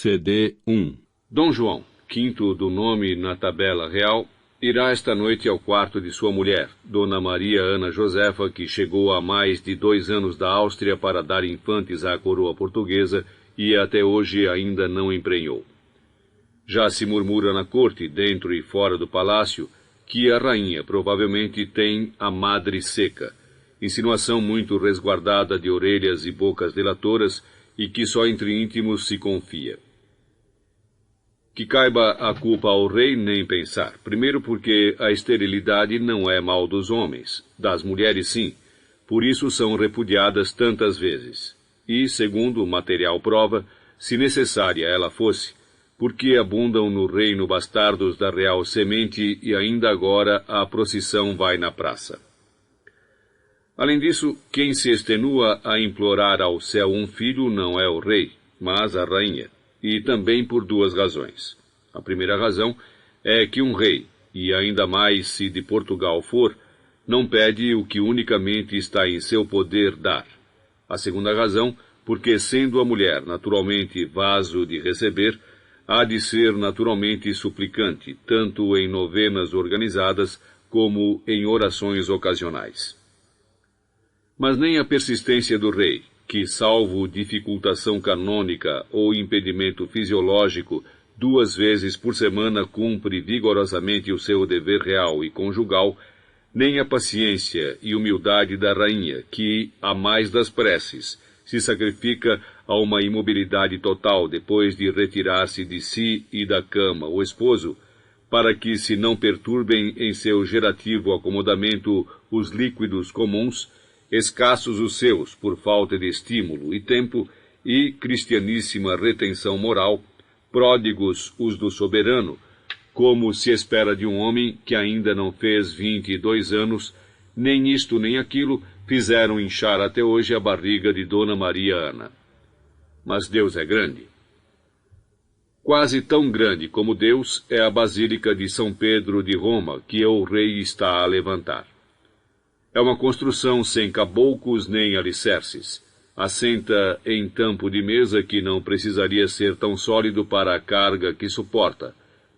CD 1. Dom João, quinto do nome na tabela real, irá esta noite ao quarto de sua mulher, Dona Maria Ana Josefa, que chegou há mais de 2 anos da Áustria para dar infantes à coroa portuguesa e até hoje ainda não emprenhou. Já se murmura na corte, dentro e fora do palácio, que a rainha provavelmente tem a madre seca, insinuação muito resguardada de orelhas e bocas delatoras e que só entre íntimos se confia. Que caiba a culpa ao rei, nem pensar. Primeiro porque a esterilidade não é mal dos homens, das mulheres sim, por isso são repudiadas tantas vezes. E, segundo material prova, se necessária ela fosse, porque abundam no reino bastardos da real semente e ainda agora a procissão vai na praça. Além disso, quem se extenua a implorar ao céu um filho não é o rei, mas a rainha, e também por 2 razões. A primeira razão é que um rei, e ainda mais se de Portugal for, não pede o que unicamente está em seu poder dar. A segunda razão, porque sendo a mulher naturalmente vaso de receber, há de ser naturalmente suplicante, tanto em novenas organizadas como em orações ocasionais. Mas nem a persistência do rei, que, salvo dificultação canônica ou impedimento fisiológico, 2 vezes por semana cumpre vigorosamente o seu dever real e conjugal, nem a paciência e humildade da rainha, que, a mais das preces, se sacrifica a uma imobilidade total depois de retirar-se de si e da cama o esposo, para que se não perturbem em seu gerativo acomodamento os líquidos comuns, escassos os seus por falta de estímulo e tempo, e cristianíssima retenção moral, pródigos os do soberano, como se espera de um homem que ainda não fez 22 anos, nem isto nem aquilo fizeram inchar até hoje a barriga de Dona Maria Ana. Mas Deus é grande. Quase tão grande como Deus é a Basílica de São Pedro de Roma, que o rei está a levantar. É uma construção sem caboucos nem alicerces. Assenta em tampo de mesa que não precisaria ser tão sólido para a carga que suporta.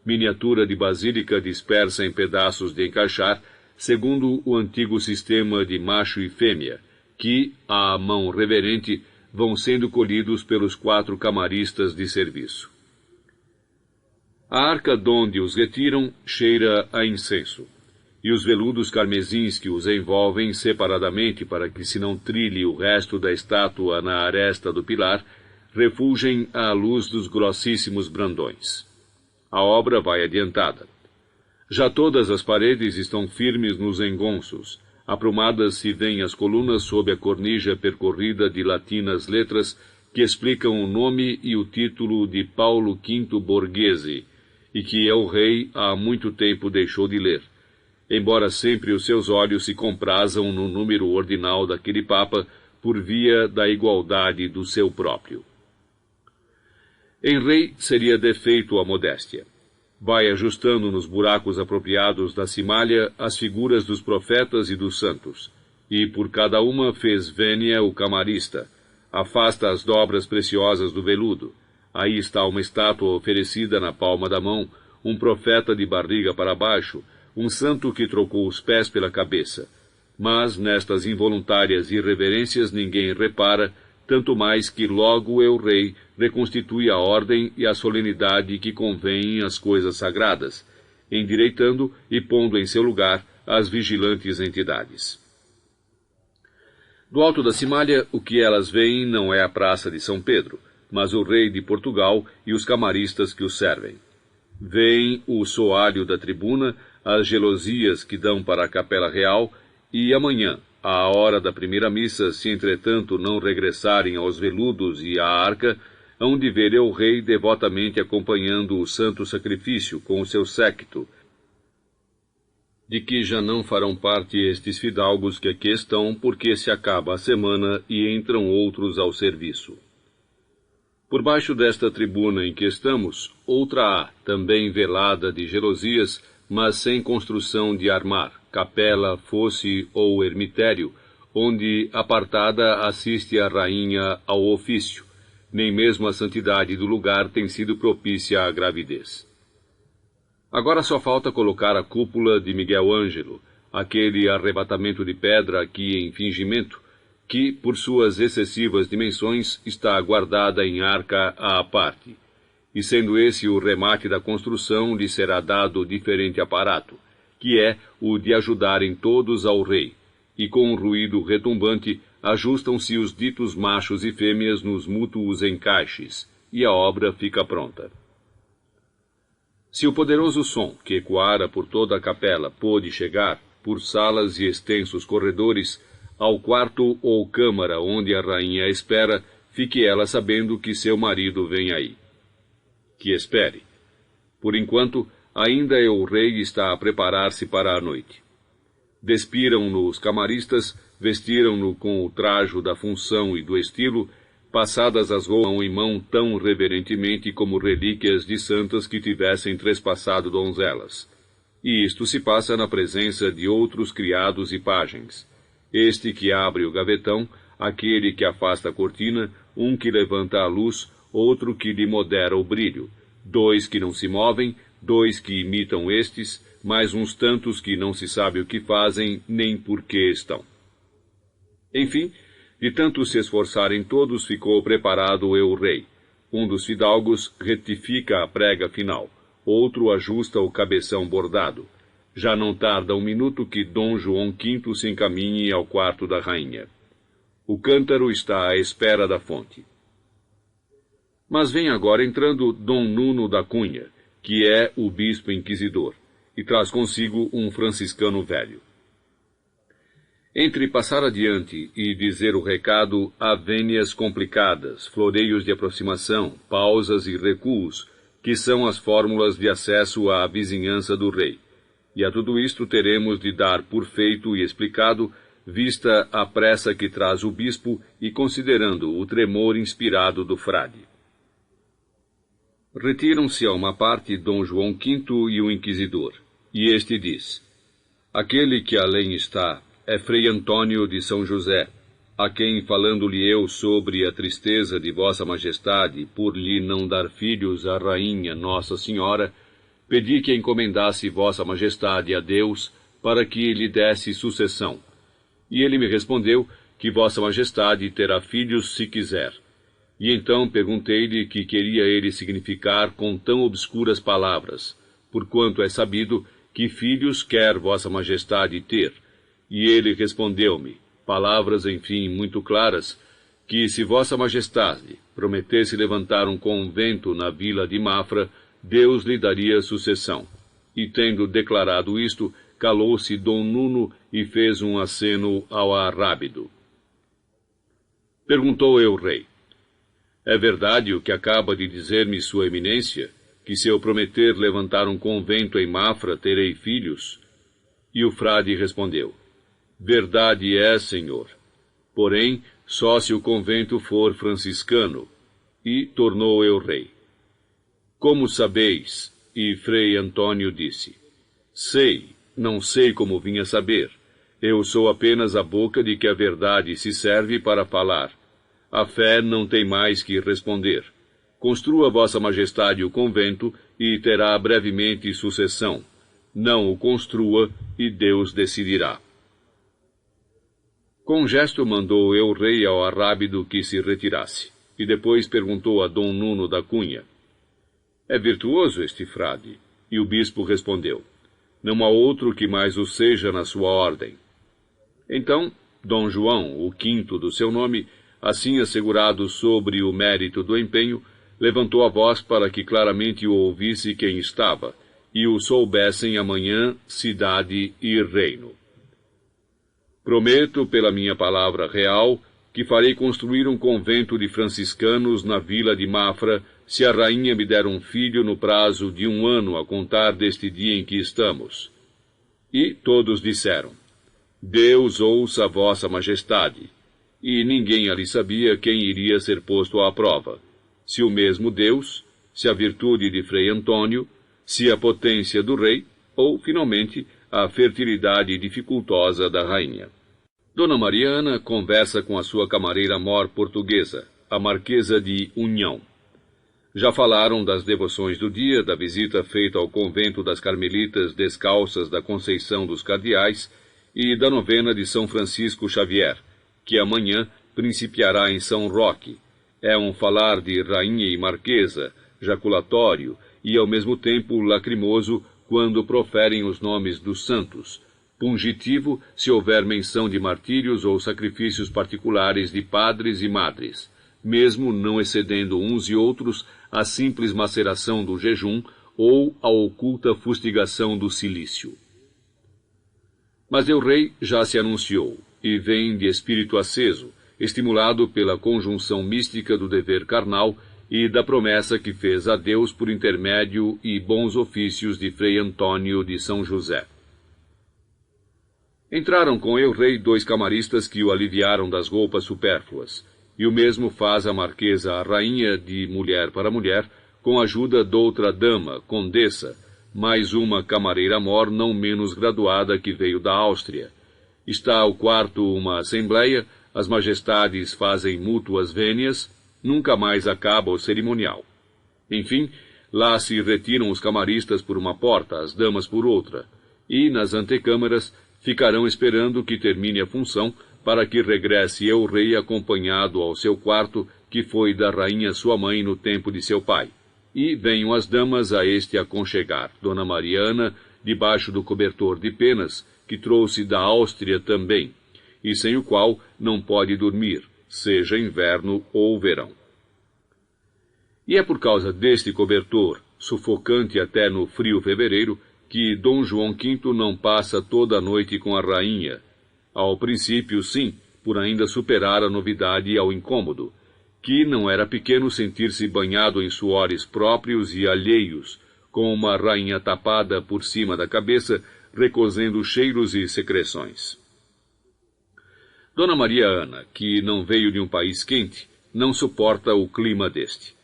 Miniatura de basílica dispersa em pedaços de encaixar, segundo o antigo sistema de macho e fêmea, que, à mão reverente, vão sendo colhidos pelos 4 camaristas de serviço. A arca donde os retiram cheira a incenso, e os veludos carmesins que os envolvem separadamente para que se não trilhe o resto da estátua na aresta do pilar, refulgem à luz dos grossíssimos brandões. A obra vai adiantada. Já todas as paredes estão firmes nos engonços, aprumadas se vêem as colunas sob a cornija percorrida de latinas letras que explicam o nome e o título de Paulo V Borghese, e que o rei há muito tempo deixou de ler, embora sempre os seus olhos se comprazam no número ordinal daquele Papa por via da igualdade do seu próprio. Em rei seria defeito a modéstia. Vai ajustando nos buracos apropriados da cimalha as figuras dos profetas e dos santos, e por cada uma fez vênia o camarista, afasta as dobras preciosas do veludo. Aí está uma estátua oferecida na palma da mão, um profeta de barriga para baixo, um santo que trocou os pés pela cabeça. Mas nestas involuntárias irreverências ninguém repara, tanto mais que logo o rei reconstitui a ordem e a solenidade que convém às coisas sagradas, endireitando e pondo em seu lugar as vigilantes entidades. Do alto da cimalha, o que elas veem não é a praça de São Pedro, mas o rei de Portugal e os camaristas que o servem. Veem o soalho da tribuna, as gelosias que dão para a capela real, e amanhã, à hora da primeira missa, se entretanto não regressarem aos veludos e à arca, hão de ver o rei devotamente acompanhando o santo sacrifício com o seu séquito, de que já não farão parte estes fidalgos que aqui estão, porque se acaba a semana e entram outros ao serviço. Por baixo desta tribuna em que estamos, outra há, também velada de gelosias, mas sem construção de armar, capela, fosse ou ermitério, onde, apartada, assiste a rainha ao ofício, nem mesmo a santidade do lugar tem sido propícia à gravidez. Agora só falta colocar a cúpula de Miguel Ângelo, aquele arrebatamento de pedra aqui em fingimento, que, por suas excessivas dimensões, está guardada em arca à parte. E sendo esse o remate da construção, lhe será dado diferente aparato, que é o de ajudarem todos ao rei, e com um ruído retumbante ajustam-se os ditos machos e fêmeas nos mútuos encaixes, e a obra fica pronta. Se o poderoso som que ecoara por toda a capela pôde chegar, por salas e extensos corredores, ao quarto ou câmara onde a rainha espera, fique ela sabendo que seu marido vem aí. Que espere. Por enquanto, ainda o rei está a preparar-se para a noite. Despiram-no os camaristas, vestiram-no com o trajo da função e do estilo, passadas as roupas em mão tão reverentemente como relíquias de santas que tivessem trespassado donzelas. E isto se passa na presença de outros criados e pajens. Este que abre o gavetão, aquele que afasta a cortina, um que levanta a luz, outro que lhe modera o brilho, 2 que não se movem, 2 que imitam estes, mais uns tantos que não se sabe o que fazem, nem por que estão. Enfim, de tanto se esforçarem todos, ficou preparado o rei. Um dos fidalgos retifica a prega final, outro ajusta o cabeção bordado. Já não tarda um minuto que Dom João V se encaminhe ao quarto da rainha. O cântaro está à espera da fonte. Mas vem agora entrando Dom Nuno da Cunha, que é o bispo inquisidor, e traz consigo um franciscano velho. Entre passar adiante e dizer o recado, há vênias complicadas, floreios de aproximação, pausas e recuos, que são as fórmulas de acesso à vizinhança do rei. E a tudo isto teremos de dar por feito e explicado, vista a pressa que traz o bispo e considerando o tremor inspirado do frade. Retiram-se a uma parte Dom João V e o inquisidor, e este diz: aquele que além está é Frei Antônio de São José, a quem, falando-lhe eu sobre a tristeza de Vossa Majestade por lhe não dar filhos à Rainha Nossa Senhora, pedi que encomendasse Vossa Majestade a Deus para que lhe desse sucessão. E ele me respondeu que Vossa Majestade terá filhos se quiser. E então perguntei-lhe que queria ele significar com tão obscuras palavras, porquanto é sabido que filhos quer Vossa Majestade ter. E ele respondeu-me, palavras, enfim, muito claras, que se Vossa Majestade prometesse levantar um convento na vila de Mafra, Deus lhe daria sucessão. E tendo declarado isto, calou-se Dom Nuno e fez um aceno ao arrábido. Perguntou eu o rei: é verdade o que acaba de dizer-me Sua Eminência, que se eu prometer levantar um convento em Mafra, terei filhos? E o frade respondeu: verdade é, senhor. Porém, só se o convento for franciscano. E tornou eu rei: como sabeis? E Frei Antônio disse: sei, não sei como vim a saber. Eu sou apenas a boca de que a verdade se serve para falar. A fé não tem mais que responder. Construa Vossa Majestade o convento e terá brevemente sucessão. Não o construa e Deus decidirá. Com gesto mandou eu rei ao arrábido que se retirasse, e depois perguntou a Dom Nuno da Cunha: é virtuoso este frade? E o bispo respondeu: não há outro que mais o seja na sua ordem. Então, Dom João, o quinto do seu nome, assim assegurado sobre o mérito do empenho, levantou a voz para que claramente o ouvisse quem estava, e o soubessem amanhã cidade e reino. Prometo, pela minha palavra real, que farei construir um convento de franciscanos na vila de Mafra, se a rainha me der um filho no prazo de 1 ano a contar deste dia em que estamos. E todos disseram: Deus ouça Vossa Majestade. E ninguém ali sabia quem iria ser posto à prova, se o mesmo Deus, se a virtude de Frei Antônio, se a potência do rei, ou, finalmente, a fertilidade dificultosa da rainha. Dona Mariana conversa com a sua camareira mor portuguesa, a Marquesa de União. Já falaram das devoções do dia, da visita feita ao convento das Carmelitas Descalças da Conceição dos Cardeais e da novena de São Francisco Xavier, que amanhã principiará em São Roque. É um falar de rainha e marquesa, jaculatório e ao mesmo tempo lacrimoso quando proferem os nomes dos santos, pungitivo se houver menção de martírios ou sacrifícios particulares de padres e madres, mesmo não excedendo uns e outros a simples maceração do jejum ou a oculta fustigação do cilício. Mas el-rei já se anunciou, e vem de espírito aceso, estimulado pela conjunção mística do dever carnal e da promessa que fez a Deus por intermédio e bons ofícios de Frei Antônio de São José. Entraram com el-rei 2 camaristas que o aliviaram das roupas supérfluas, e o mesmo faz a marquesa a rainha de mulher para mulher, com a ajuda de outra dama, condessa, mais uma camareira-mor não menos graduada que veio da Áustria. Está ao quarto uma assembleia, as majestades fazem mútuas vênias, nunca mais acaba o cerimonial. Enfim, lá se retiram os camaristas por uma porta, as damas por outra, e, nas antecâmaras, ficarão esperando que termine a função para que regresse el-rei acompanhado ao seu quarto, que foi da rainha sua mãe no tempo de seu pai. E venham as damas a este aconchegar, Dona Mariana, debaixo do cobertor de penas, que trouxe da Áustria também, e sem o qual não pode dormir, seja inverno ou verão. E é por causa deste cobertor, sufocante até no frio fevereiro, que Dom João V não passa toda a noite com a rainha. Ao princípio, sim, por ainda superar a novidade ao incômodo, que não era pequeno sentir-se banhado em suores próprios e alheios, com uma rainha tapada por cima da cabeça, recosendo cheiros e secreções. Dona Maria Ana, que não veio de um país quente, não suporta o clima deste.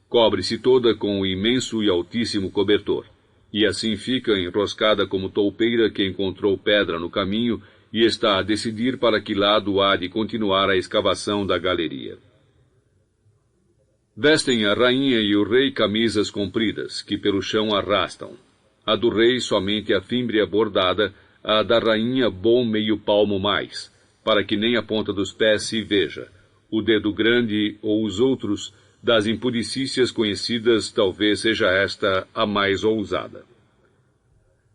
Cobre-se toda com o imenso e altíssimo cobertor, e assim fica enroscada como toupeira que encontrou pedra no caminho e está a decidir para que lado há de continuar a escavação da galeria. Vestem a rainha e o rei camisas compridas, que pelo chão arrastam. A do rei somente a fímbria bordada, a da rainha bom meio palmo mais, para que nem a ponta dos pés se veja, o dedo grande ou os outros, das impudicícias conhecidas talvez seja esta a mais ousada.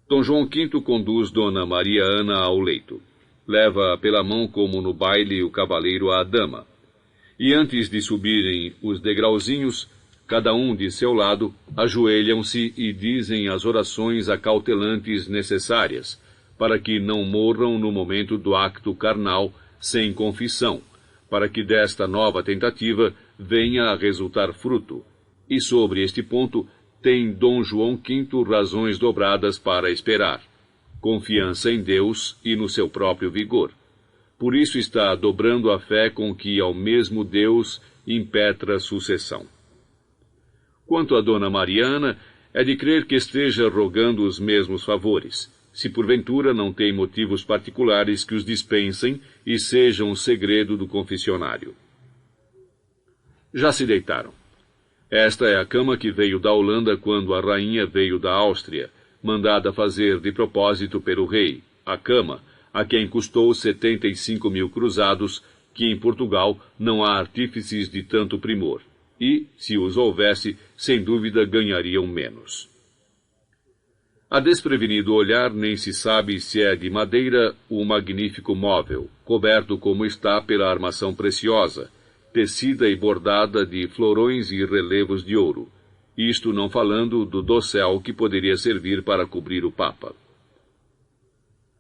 Dom João V conduz Dona Maria Ana ao leito. Leva pela mão como no baile o cavaleiro à dama. E antes de subirem os degrauzinhos, cada um de seu lado, ajoelham-se e dizem as orações acautelantes necessárias, para que não morram no momento do acto carnal sem confissão, para que desta nova tentativa venha a resultar fruto. E sobre este ponto tem Dom João V razões dobradas para esperar. Confiança em Deus e no seu próprio vigor. Por isso está dobrando a fé com que ao mesmo Deus impetra sucessão. Quanto a Dona Mariana, é de crer que esteja rogando os mesmos favores, se porventura não tem motivos particulares que os dispensem e sejam segredo do confessionário. Já se deitaram. Esta é a cama que veio da Holanda quando a rainha veio da Áustria, mandada fazer de propósito pelo rei, a cama, a quem custou 75.000 cruzados, que em Portugal não há artífices de tanto primor, e, se os houvesse, sem dúvida ganhariam menos. A desprevenido olhar nem se sabe se é de madeira o magnífico móvel, coberto como está pela armação preciosa, tecida e bordada de florões e relevos de ouro, isto não falando do dossel que poderia servir para cobrir o Papa.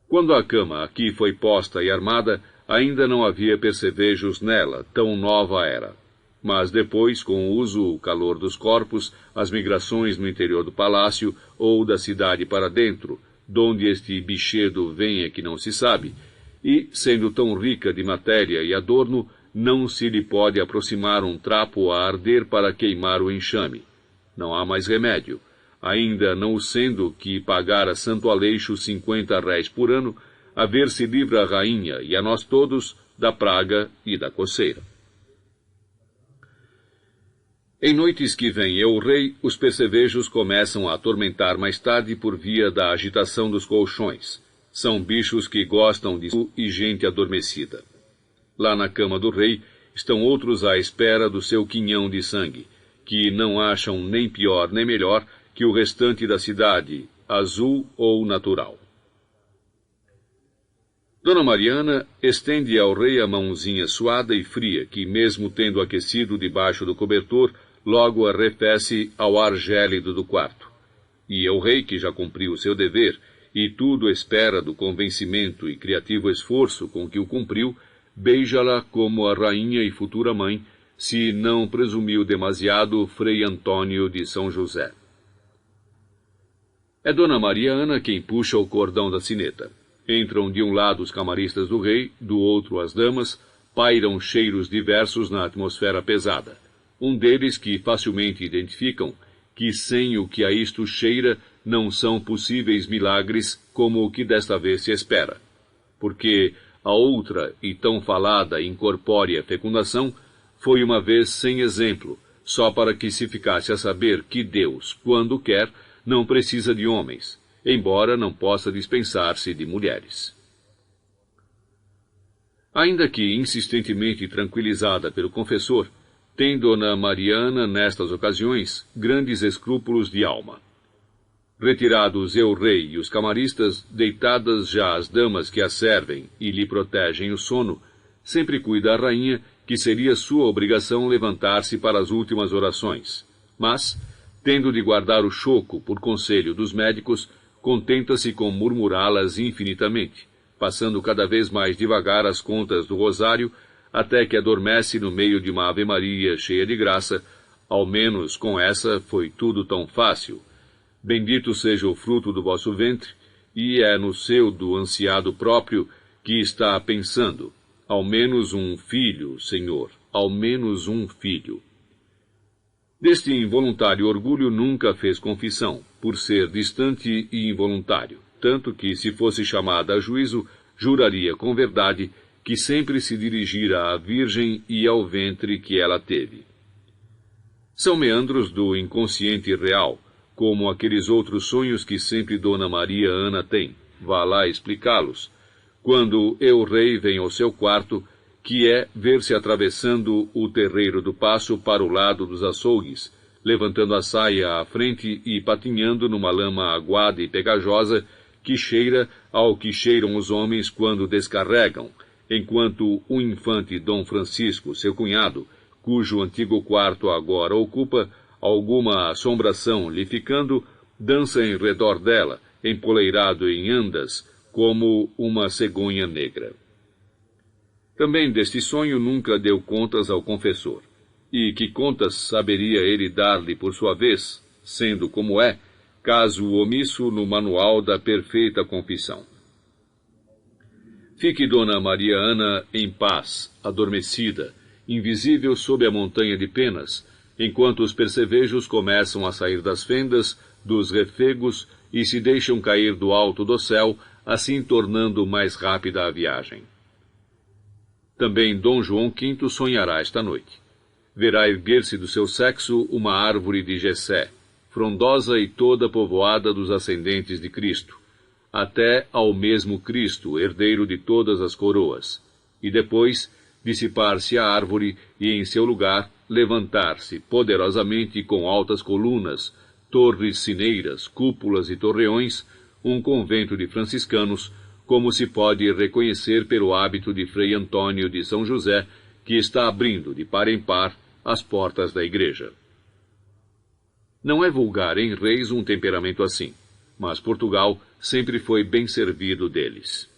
Quando a cama aqui foi posta e armada, ainda não havia percevejos nela, tão nova era. Mas depois, com o uso, o calor dos corpos, as migrações no interior do palácio ou da cidade para dentro, donde este bichedo venha que não se sabe, e, sendo tão rica de matéria e adorno, não se lhe pode aproximar um trapo a arder para queimar o enxame. Não há mais remédio, ainda não o sendo que pagar a Santo Aleixo 50 réis por ano, a ver se livra a rainha e a nós todos da praga e da coceira. Em noites que vem El Rei, os percevejos começam a atormentar mais tarde por via da agitação dos colchões. São bichos que gostam de e gente adormecida. Lá na cama do rei estão outros à espera do seu quinhão de sangue, que não acham nem pior nem melhor que o restante da cidade, azul ou natural. Dona Mariana estende ao rei a mãozinha suada e fria, que, mesmo tendo aquecido debaixo do cobertor, logo arrefece ao ar gélido do quarto. E o rei, que já cumpriu o seu dever, e tudo espera do convencimento e criativo esforço com que o cumpriu, beija-la como a rainha e futura mãe, se não presumiu demasiado Frei Antônio de São José. É Dona Mariana quem puxa o cordão da sineta. Entram de um lado os camaristas do rei, do outro as damas, pairam cheiros diversos na atmosfera pesada. Um deles que facilmente identificam que sem o que a isto cheira não são possíveis milagres como o que desta vez se espera. Porque a outra e tão falada incorpórea fecundação foi uma vez sem exemplo, só para que se ficasse a saber que Deus, quando quer, não precisa de homens, embora não possa dispensar-se de mulheres. Ainda que insistentemente tranquilizada pelo confessor, tem Dona Mariana, nestas ocasiões, grandes escrúpulos de alma. Retirados El Rei e os camaristas, deitadas já as damas que a servem e lhe protegem o sono, sempre cuida a rainha que seria sua obrigação levantar-se para as últimas orações. Mas, tendo de guardar o choco por conselho dos médicos, contenta-se com murmurá-las infinitamente, passando cada vez mais devagar as contas do rosário, até que adormece no meio de uma ave-maria cheia de graça. Ao menos com essa foi tudo tão fácil. Bendito seja o fruto do vosso ventre, e é no seu do ansiado próprio que está pensando. Ao menos um filho, Senhor, ao menos um filho. Deste involuntário orgulho nunca fez confissão, por ser distante e involuntário, tanto que, se fosse chamada a juízo, juraria com verdade que sempre se dirigira à Virgem e ao ventre que ela teve. São meandros do inconsciente real, como aqueles outros sonhos que sempre Dona Maria Ana tem. Vá lá explicá-los. Quando El Rei vem ao seu quarto, que é ver-se atravessando o terreiro do paço para o lado dos açougues, levantando a saia à frente e patinhando numa lama aguada e pegajosa que cheira ao que cheiram os homens quando descarregam, enquanto o infante Dom Francisco, seu cunhado, cujo antigo quarto agora ocupa, alguma assombração lhe ficando, dança em redor dela, empoleirado em andas, como uma cegonha negra. Também deste sonho nunca deu contas ao confessor. E que contas saberia ele dar-lhe por sua vez, sendo como é, caso omisso no manual da perfeita confissão. Fique Dona Maria Ana em paz, adormecida, invisível sob a montanha de penas, enquanto os percevejos começam a sair das fendas, dos refegos e se deixam cair do alto do céu, assim tornando mais rápida a viagem. Também Dom João V sonhará esta noite. Verá erguer-se do seu sexo uma árvore de Jessé, frondosa e toda povoada dos ascendentes de Cristo, até ao mesmo Cristo, herdeiro de todas as coroas, e depois dissipar-se a árvore e em seu lugar levantar-se poderosamente com altas colunas, torres sineiras, cúpulas e torreões, um convento de franciscanos, como se pode reconhecer pelo hábito de Frei Antônio de São José, que está abrindo de par em par as portas da igreja. Não é vulgar em reis um temperamento assim, mas Portugal sempre foi bem servido deles.